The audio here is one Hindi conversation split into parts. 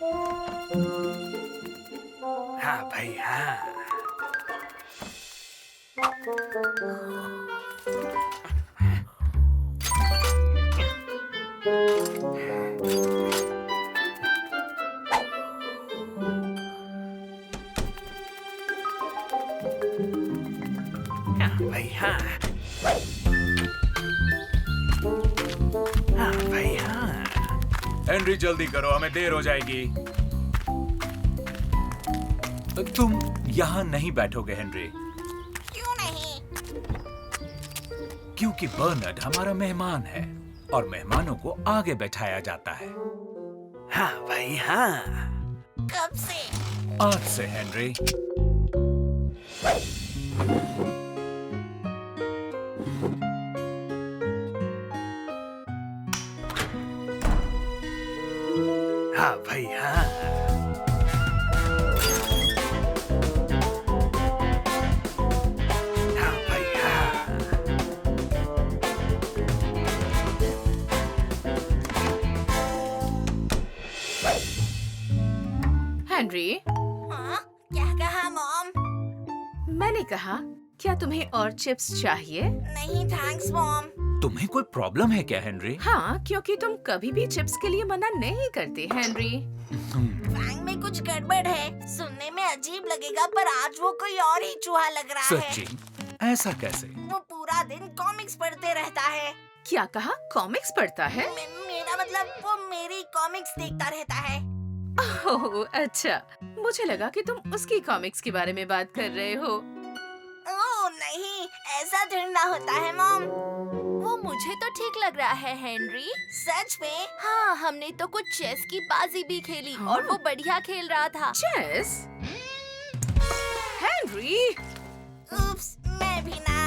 हाँ भाई हाँ। हाँ भाई हाँ। हाँ भाई हाँ। हेनरी जल्दी करो, हमें देर हो जाएगी। तुम यहाँ नहीं बैठोगे हेनरी। क्यों नहीं? क्योंकि बर्नार्ड हमारा मेहमान है और मेहमानों को आगे बैठाया जाता है। हाँ भाई हाँ। कब से? आज से हेनरी। हाँ भाई हाँ। हाँ भाई हाँ। हेनरी, हाँ? क्या कहा मॉम? मैंने कहा क्या तुम्हें और चिप्स चाहिए? नहीं थैंक्स मॉम। तुम्हें कोई प्रॉब्लम है क्या हेनरी? हाँ, क्योंकि तुम कभी भी चिप्स के लिए मना नहीं करते हेनरी। फैंग में कुछ गड़बड़ है। सुनने में अजीब लगेगा पर आज वो कोई और ही चूहा लग रहा है। सच्ची? ऐसा कैसे? वो पूरा दिन कॉमिक्स पढ़ते रहता है। क्या कहा? कॉमिक्स पढ़ता है? मेरा मतलब वो मेरी कॉमिक्स देखता रहता है। ओह अच्छा, मुझे लगा कि तुम उसकी कॉमिक्स के बारे में बात कर रहे हो। ओह नहीं, ऐसा थोड़ी ना होता है मॉम। वो मुझे तो ठीक लग रहा है हेनरी। सच में? हाँ, हमने तो कुछ चेस की बाजी भी खेली हाँ? और वो बढ़िया खेल रहा था। चेस? हेनरी! उप्स, मैं भी ना।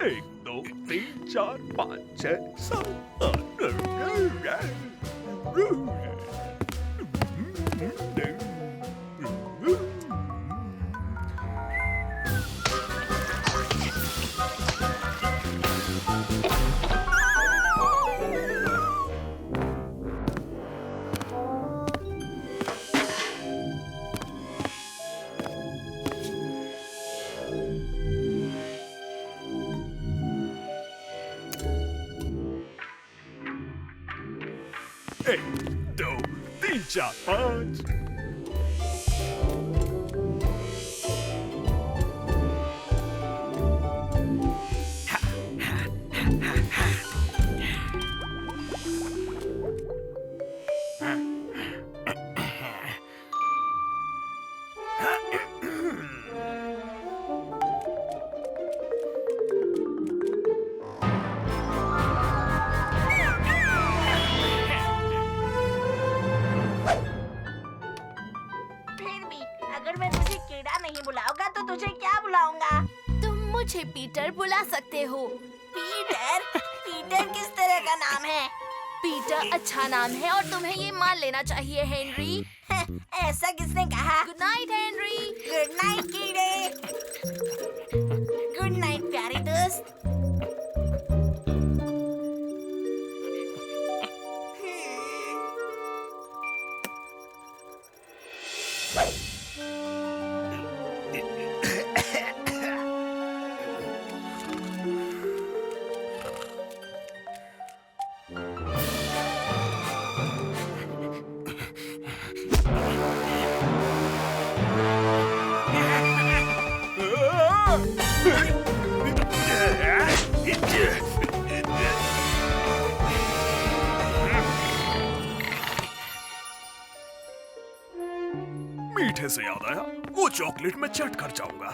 एक दो तीन चार पाँच छः सात एक दो तीन चार पाँच। फिर भी अगर मैं तुझे कीड़ा नहीं बुलाऊंगा तो तुझे क्या बुलाऊंगा? तुम मुझे पीटर बुला सकते हो। पीटर? पीटर किस तरह का नाम है? पीटर अच्छा नाम है और तुम्हें ये मान लेना चाहिए हेनरी। ऐसा किसने कहा? Good night Henry. Good night कीड़े। गुड नाइट प्यारे दोस्त। मीठे से याद आया, वो चॉकलेट मैं चट कर जाऊंगा।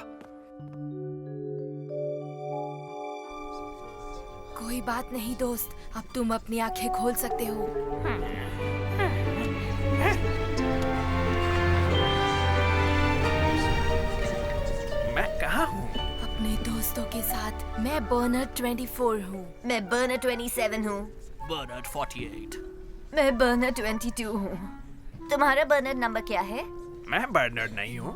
कोई बात नहीं दोस्त, अब तुम अपनी आंखें खोल सकते हो। मैं कहाँ हूँ? अपने दोस्तों के साथ। मैं बर्नर्ड 24 हूँ। मैं बर्नर 27 हूँ। बर्नार्ड 48। मैं बर्नर्ड 22 हूँ। तुम्हारा बर्नर नंबर क्या है? मैं बर्नार्ड नहीं हूँ।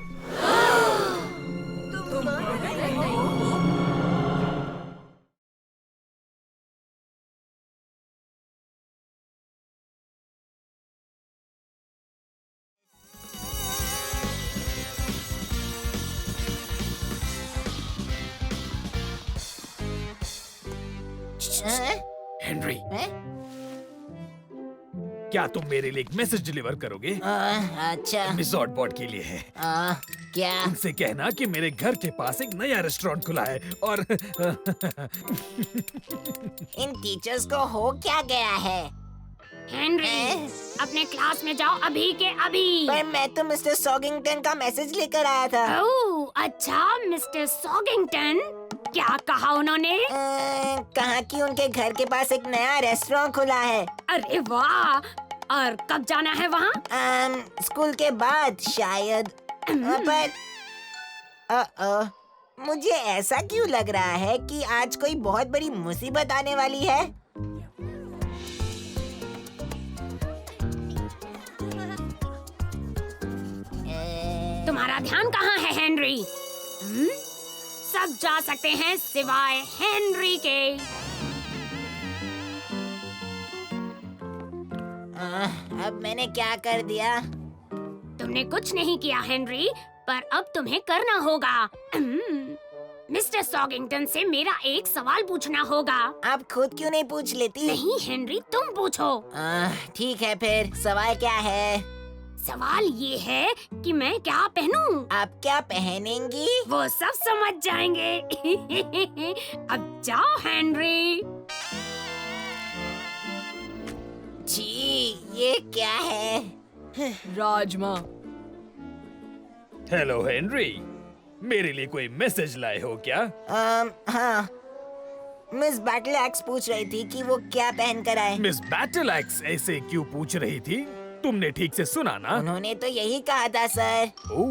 हेनरी, हैं? क्या तुम मेरे लिए एक मैसेज डिलीवर करोगे? अच्छा। मिस ऑटबॉट के लिए है। क्या? उनसे कहना कि मेरे घर के पास एक नया रेस्टोरेंट खुला है और इन टीचर्स को हो क्या गया है? हेनरी, अपने क्लास में जाओ अभी के अभी। पर मैं तो मिस्टर सॉगिंगटन का मैसेज लेकर आया था। ओह, अच्छा मिस्टर सॉगिंगटन, क्या कहा उन्होंने? कहा कि उनके घर के पास एक नया रेस्टोरेंट खुला है। अरे वाह, और कब जाना है वहाँ? स्कूल के बाद शायद। पर मुझे ऐसा क्यों लग रहा है कि आज कोई बहुत बड़ी मुसीबत आने वाली है। तुम्हारा ध्यान कहाँ है हेनरी? सब जा सकते हैं सिवाय हेनरी के। अब मैंने क्या कर दिया? तुमने कुछ नहीं किया हेनरी, पर अब तुम्हें करना होगा। मिस्टर सॉगिंगटन से मेरा एक सवाल पूछना होगा। आप खुद क्यों नहीं पूछ लेती? नहीं हेनरी, तुम पूछो। ठीक है, फिर सवाल क्या है? सवाल ये है कि मैं क्या पहनूं? आप क्या पहनेंगी? वो सब समझ जाएंगे। अब जाओ हेनरी। जी, ये क्या है? राजमा। हेलो हेनरी, मेरे लिए कोई मैसेज लाए हो क्या? हाँ, मिस बैटल एक्स पूछ रही थी कि वो क्या पहन कर आए। मिस बैटल एक्स ऐसे क्यों पूछ रही थी? तुमने ठीक से सुना ना? उन्होंने तो यही कहा था सर। ओ,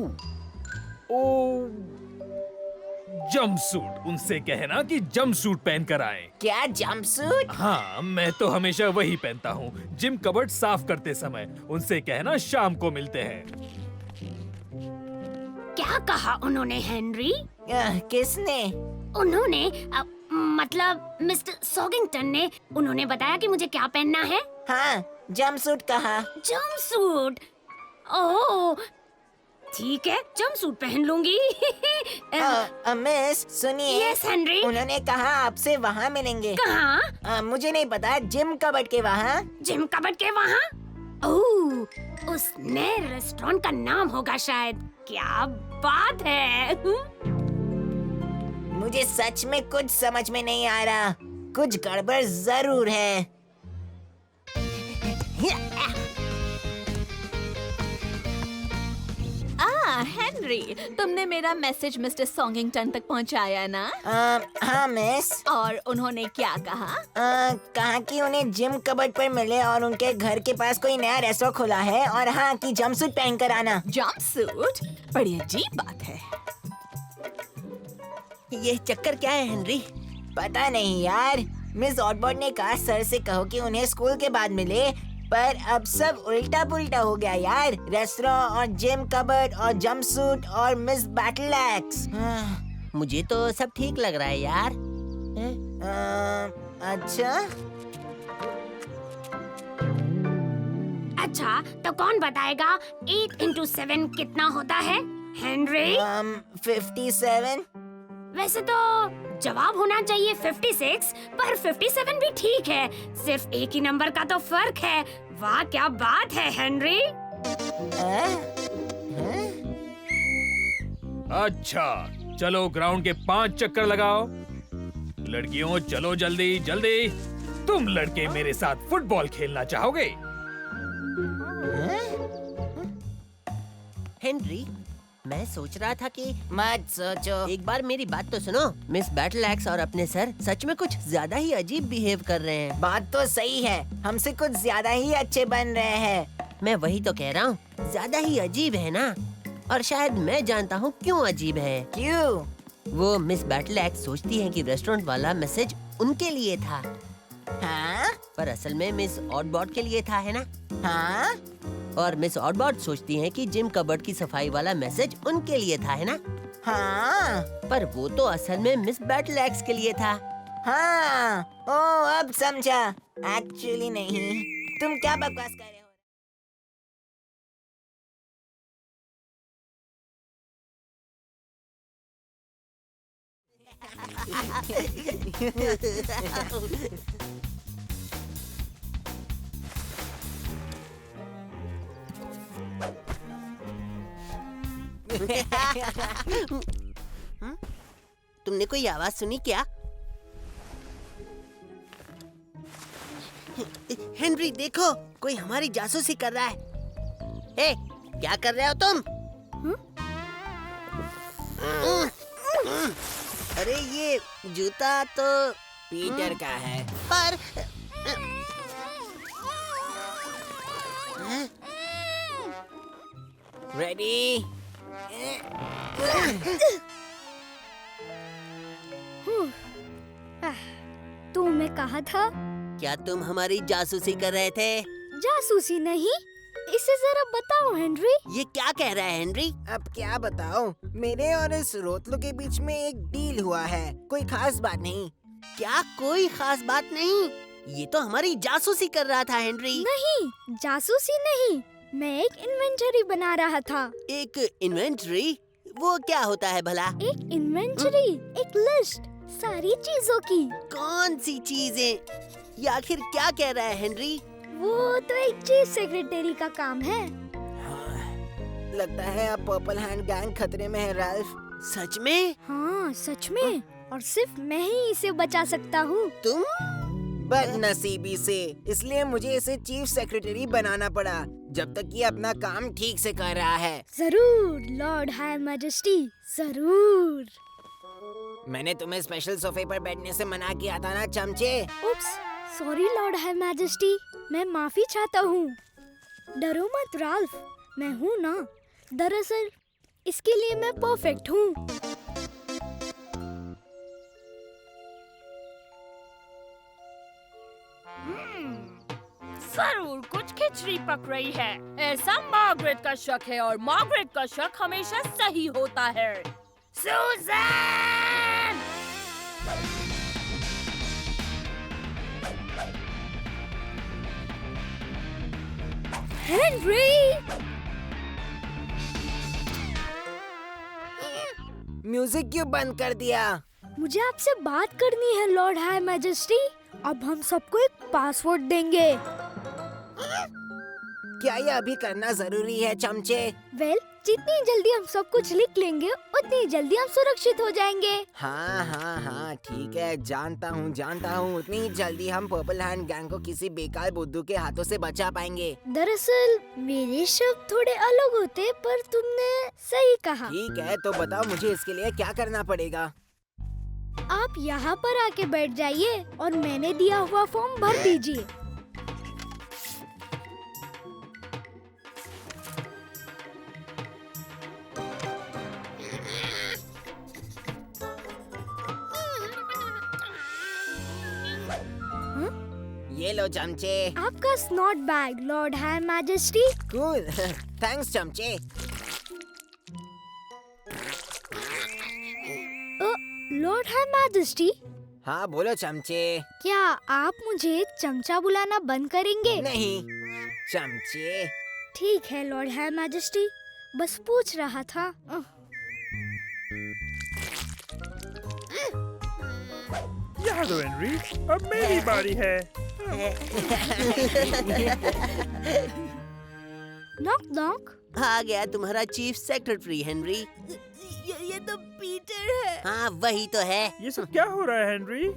जंपसूट। उनसे कहना कि जंपसूट पहन कर आए। क्या जंपसूट? हाँ, मैं तो हमेशा वही पहनता हूँ जिम कबर्ड साफ करते समय। उनसे कहना शाम को मिलते हैं। क्या कहा उन्होंने हेनरी? किसने? उन्होंने मतलब मिस्टर सॉगिंगटन ने। उन्होंने बताया कि मुझे क्या पहनना है। हाँ, जंपसूट कहा। जंपसूट? ओह, ठीक है, जंपसूट पहन लूंगी। मिस सुनिए। Yes Henry. उन्होंने कहा आपसे वहाँ मिलेंगे। कहाँ? मुझे नहीं पता, जिम कबर्ड के वहाँ। जिम कबर्ड के वहाँ? ओह, उस नए रेस्टोरेंट का नाम होगा शायद। क्या बात है। मुझे सच में कुछ समझ में नहीं आ रहा। कुछ गड़बड़ जरूर है। हेनरी, तुमने मेरा मैसेज मिस्टर सॉगिंगटन तक पहुंचाया ना? हाँ मिस। और उन्होंने क्या कहा? कहा कि उन्हें जिम कबर्ड पर मिले और उनके घर के पास कोई नया रेस्टोरेंट खुला है, और हाँ कि जंपसूट पहन कर आना। जंपसूट? बड़ी अजीब बात है। ये चक्कर क्या है हेनरी? पता नहीं यार। मिस ऑटबॉट ने कहा सर से कहो कि उन्हें स्कूल के बाद मिले, पर अब सब उल्टा पुल्टा हो गया यार। रेस्टोरेंट और जिम कबर्ड और जंपसूट और मिस बैटल एक्स। मुझे तो सब ठीक लग रहा है यार। अच्छा, अच्छा, तो कौन बताएगा 8 into 7 कितना होता है हेनरी? 57। वैसे तो जवाब होना चाहिए 56, पर 57 भी ठीक है। सिर्फ एक ही नंबर का तो फर्क है। वाह, क्या बात है हेनरी। अच्छा, चलो ग्राउंड के 5 चक्कर लगाओ। लड़कियों चलो जल्दी जल्दी। तुम लड़के मेरे साथ फुटबॉल खेलना चाहोगे? हेनरी, मैं सोच रहा था कि मत सोचो। एक बार मेरी बात तो सुनो। मिस बैटल एक्स और अपने सर सच में कुछ ज्यादा ही अजीब बिहेव कर रहे हैं। बात तो सही है, हमसे कुछ ज्यादा ही अच्छे बन रहे हैं। मैं वही तो कह रहा हूँ, ज्यादा ही अजीब है ना। और शायद मैं जानता हूँ क्यों अजीब है। क्यों? वो मिस बैटल एक्स सोचती है कि रेस्टोरेंट वाला मैसेज उनके लिए था, हाँ? पर असल में मिस ऑटबॉट के लिए था, है ना? हाँ? और मिस ऑटबॉट सोचती है कि जिम कबर्ड की सफाई वाला मैसेज उनके लिए था, है ना? हाँ? पर वो तो असल में मिस बैटल एक्स के लिए था। हाँ, ओ अब समझा। एक्चुअली नहीं, तुम क्या बकवास कर रहे हो? तुमने कोई आवाज सुनी क्या? हेनरी देखो, कोई हमारी जासूसी कर रहा है। हे, क्या कर रहे हो तुम? अरे ये जूता तो पीटर का है। पर रेडी? तो मैं कहा था क्या तुम हमारी जासूसी कर रहे थे? जासूसी नहीं, इसे जरा बताओ हेनरी। ये क्या कह रहा है हेनरी? अब क्या बताऊं? मेरे और इस रोतलू के बीच में एक डील हुआ है, कोई खास बात नहीं। क्या कोई खास बात नहीं? ये तो हमारी जासूसी कर रहा था हेनरी। नहीं, जासूसी नहीं, मैं एक इन्वेंटरी बना रहा था। एक इन्वेंटरी? वो क्या होता है भला? एक इन्वेंटरी, एक लिस्ट सारी चीजों की। कौन सी चीजें? ये आखिर क्या कह रहा है हेनरी? वो तो एक चीफ सेक्रेटरी का काम है। लगता है अब पर्पल हैंड गैंग खतरे में है राल्फ। सच में? हाँ सच में, और सिर्फ मैं ही इसे बचा सकता हूँ। तुम? बदनसीबी से, इसलिए मुझे इसे चीफ सेक्रेटरी बनाना पड़ा, जब तक ये अपना काम ठीक से कर रहा है। जरूर लॉर्ड हाई मैजेस्टी, जरूर। मैंने तुम्हें स्पेशल सोफे पर बैठने से मना किया था ना चमचे। उप्स, सॉरी लॉर्ड हाई मैजेस्टी, मैं माफी चाहता हूँ। डरो मत राल्फ, मैं हूँ ना। दरअसल इसके लिए मैं परफेक्ट हूँ। जरूर कुछ खिचड़ी पक रही है। ऐसा मार्गरेट का शक है और मार्गरेट का शक हमेशा सही होता है। सुज़ैन! हेनरी! म्यूजिक क्यों बंद कर दिया? मुझे आपसे बात करनी है लॉर्ड हाई मैजेस्टी। अब हम सबको एक पासवर्ड देंगे। क्या ये अभी करना जरूरी है चमचे? वेल, जितनी जल्दी हम सब कुछ लिख लेंगे उतनी जल्दी हम सुरक्षित हो जाएंगे। हाँ हाँ हाँ ठीक है, जानता हूँ उतनी जल्दी हम पर्पल हैंड गैंग को किसी बेकार बुद्धू के हाथों से बचा पाएंगे। दरअसल मेरे शब्द थोड़े अलग होते, पर तुमने सही कहा। ठीक है, तो बताओ मुझे इसके लिए क्या करना पड़ेगा? आप यहाँ पर आके बैठ जाइए और मैंने दिया हुआ फॉर्म भर दीजिए। ये लो चमचे। आपका snout bag Lord high majesty. Cool, thanks चमचे। लॉर्ड हाई मैजेस्टी, हाँ बोलो चमचे। क्या आप मुझे चमचा बुलाना बंद करेंगे? नहीं चमचे। ठीक है लॉर्ड हाई मैजेस्टी, बस पूछ रहा था। यहाँ दो हेनरी, अब मेरी बारी है। Knock knock. आ गया तुम्हारा चीफ सेक्रेटरी हेनरी। ये तो पीटर है। हाँ वही तो है। ये सब क्या हो रहा है हेनरी?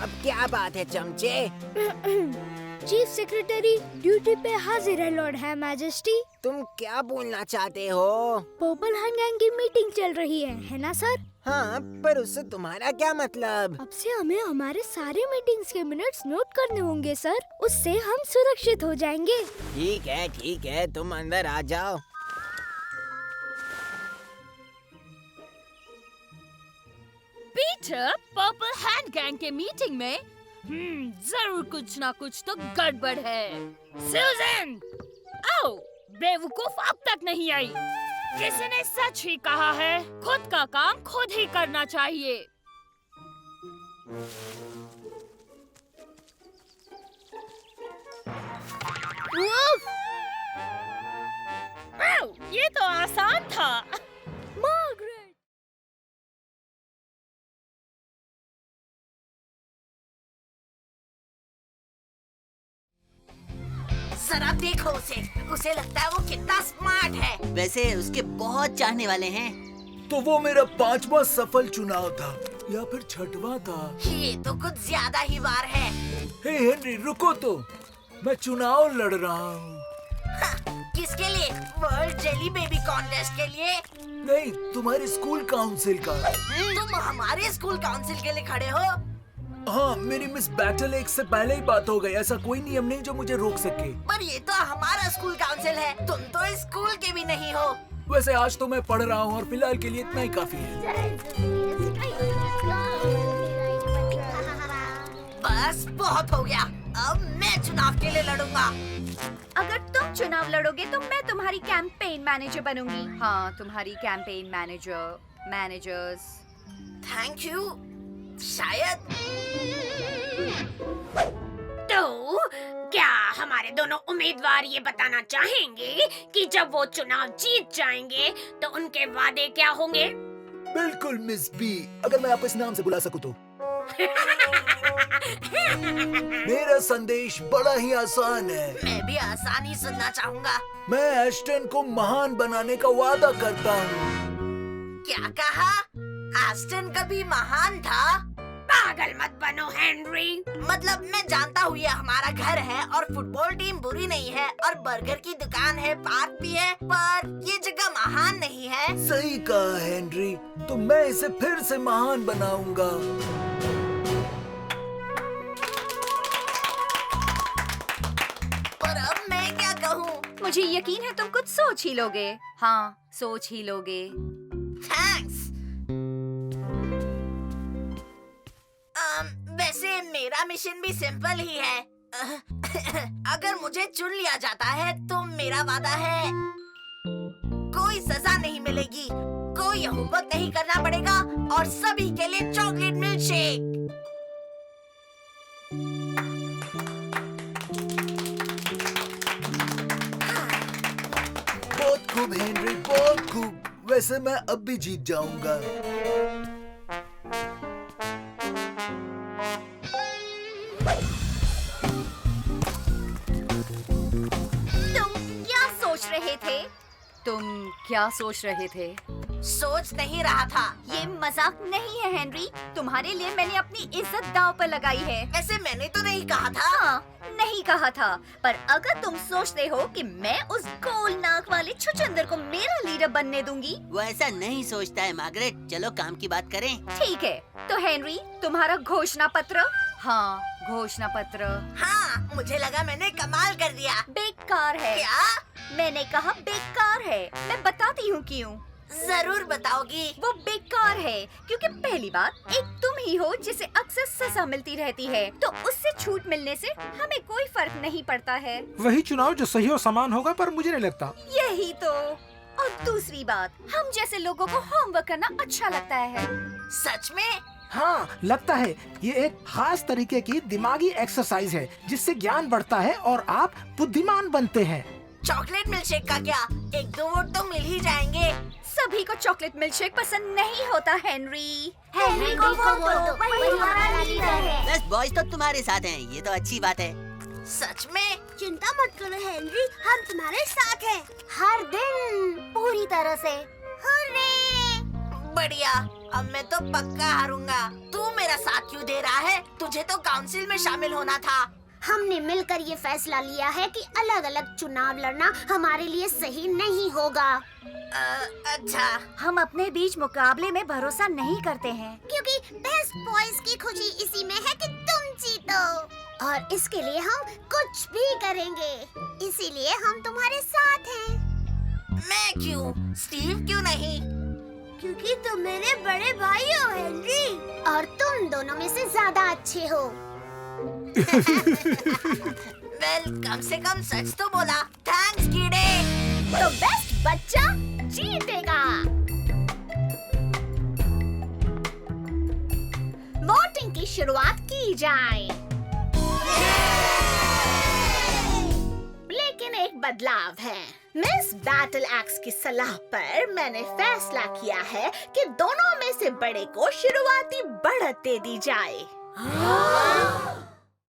अब क्या बात है चमचे? चीफ सेक्रेटरी ड्यूटी पे हाजिर है लॉर्ड हाई मैजेस्टी। तुम क्या बोलना चाहते हो? पर्पल हैंड गैंग की मीटिंग चल रही है ना सर? हाँ, पर उससे तुम्हारा क्या मतलब? अब से हमें हमारे सारे मीटिंग्स के मिनट्स नोट करने होंगे सर, उससे हम सुरक्षित हो जाएंगे। ठीक है, तुम अंदर आ जाओ। पीटर, पर्पल हैंड गैंग के मीटिंग में जरूर कुछ ना कुछ तो गड़बड़ है। सुज़ैन! आओ, बेवकूफ अब तक नहीं आई। किसी ने सच ही कहा है, खुद का काम खुद ही करना चाहिए। ये तो आसान था। जरा देखो उसे लगता है वो कितना स्मार्ट है। वैसे उसके बहुत चाहने वाले हैं। तो वो मेरा 5वां सफल चुनाव था या फिर 6वां था। ये तो कुछ ज्यादा ही बार है। हे हेनरी रुको तो, मैं चुनाव लड़ रहा हूँ। किसके लिए? वर्ल्ड जेली बेबी कॉन्टेस्ट के लिए? नहीं, तुम्हारे स्कूल काउंसिल का। तुम हमारे स्कूल काउंसिल के लिए खड़े हो? हाँ, मेरी मिस बैटल एक्स से पहले ही बात हो गई। ऐसा कोई नियम नहीं जो मुझे रोक सके। पर ये तो हमारा स्कूल काउंसिल है, तुम तो इस स्कूल के भी नहीं हो। वैसे आज तो मैं पढ़ रहा हूँ और फिलहाल के लिए इतना ही काफी है। बस बहुत हो गया, अब मैं चुनाव के लिए लड़ूंगा। अगर तुम चुनाव लड़ोगे तो मैं तुम्हारी कैंपेन मैनेजर बनूंगी। हाँ, तुम्हारी कैंपेन मैनेजर्स। Thank you. शायद तो क्या हमारे दोनों उम्मीदवार ये बताना चाहेंगे कि जब वो चुनाव जीत जाएंगे तो उनके वादे क्या होंगे? बिल्कुल मिस बी, अगर मैं आपको इस नाम से बुला सकूं तो। मेरा संदेश बड़ा ही आसान है। मैं भी आसानी सुनना चाहूंगा। मैं एस्टन को महान बनाने का वादा करता हूँ। क्या कहा? एस्टन कभी महान था? पागल मत बनो हेनरी। मतलब मैं जानता हूँ ये हमारा घर है और फुटबॉल टीम बुरी नहीं है और बर्गर की दुकान है, पार्क भी है, पर ये जगह महान नहीं है। सही कहा हेनरी, तो मैं इसे फिर से महान बनाऊंगा। पर अब मैं क्या कहूँ? मुझे यकीन है तुम कुछ सोच ही लोगे। हाँ, सोच ही लोगे। थैंक्स। वैसे मेरा मिशन भी सिंपल ही है। अगर मुझे चुन लिया जाता है तो मेरा वादा है कोई सजा नहीं मिलेगी, कोई होमवर्क नहीं करना पड़ेगा और सभी के लिए चॉकलेट मिल्क शेक। बहुत खूब हेनरी, बहुत खूब। वैसे मैं अब भी जीत जाऊंगा। तुम क्या सोच रहे थे? सोच नहीं रहा था। ये मजाक नहीं है हेनरी, तुम्हारे लिए मैंने अपनी इज्जत दांव पर लगाई है। वैसे मैंने तो नहीं कहा था। हाँ, नहीं कहा था, पर अगर तुम सोचते हो कि मैं उस गोल नाक वाले छुछंदर को मेरा लीडर बनने दूंगी। वो ऐसा नहीं सोचता है मार्गरेट, चलो काम की बात करें। ठीक है, तो हेनरी तुम्हारा घोषणा पत्र। हाँ, घोषणा पत्र। हाँ, मुझे लगा मैंने कमाल कर दिया। बेकार है। क्या? मैंने कहा बेकार है। मैं बताती हूँ क्यों। जरूर बताओगी। वो बेकार है क्योंकि पहली बात एक तुम ही हो जिसे अक्सर सजा मिलती रहती है, तो उससे छूट मिलने से हमें कोई फर्क नहीं पड़ता है। वही चुनाव जो सही और समान होगा, पर मुझे नहीं लगता। यही तो। और दूसरी बात, हम जैसे लोगों को होमवर्क करना अच्छा लगता है। सच में? हाँ, लगता है। ये एक खास तरीके की दिमागी एक्सरसाइज है जिससे ज्ञान बढ़ता है और आप बुद्धिमान बनते हैं। चॉकलेट मिल्क शेक का क्या? 1-2 वोट तो मिल ही जाएंगे। सभी को चॉकलेट मिल्क शेक पसंद नहीं होता हेनरी। हेनरी को वोट दो, वही हमारा लीडर है। बस बॉयज तो तुम्हारे साथ हैं, ये तो अच्छी बात है। सच में? चिंता मत करो हेनरी, हम तुम्हारे साथ हैं, हर दिन पूरी तरह से। हुर्रे! बढ़िया, अब मैं तो पक्का हारूंगा। तू मेरा साथ क्यों दे रहा है? तुझे तो काउंसिल में शामिल होना था। हमने मिलकर ये फैसला लिया है कि अलग-अलग चुनाव लड़ना हमारे लिए सही नहीं होगा। अच्छा। हम अपने बीच मुकाबले में भरोसा नहीं करते हैं, क्योंकि बेस्ट बॉयज की खुशी इसी में है कि तुम जीतो, और इसके लिए हम कुछ भी करेंगे। इसीलिए हम तुम्हारे साथ हैं। मैं क्यों? स्टीव क्यों नहीं? क्योंकि तुम मेरे बड़े भाई हो हेनरी, और तुम दोनों में से ज्यादा अच्छे हो। वेल, कम से कम सच तो बोला। थैंक्स कीड़े। तो बेस्ट बच्चा जीतेगा। वोटिंग की शुरुआत की जाए। लेकिन एक बदलाव है। मिस बैटल एक्स की सलाह पर मैंने फैसला किया है कि दोनों में से बड़े को शुरुआती बढ़त दे दी जाए।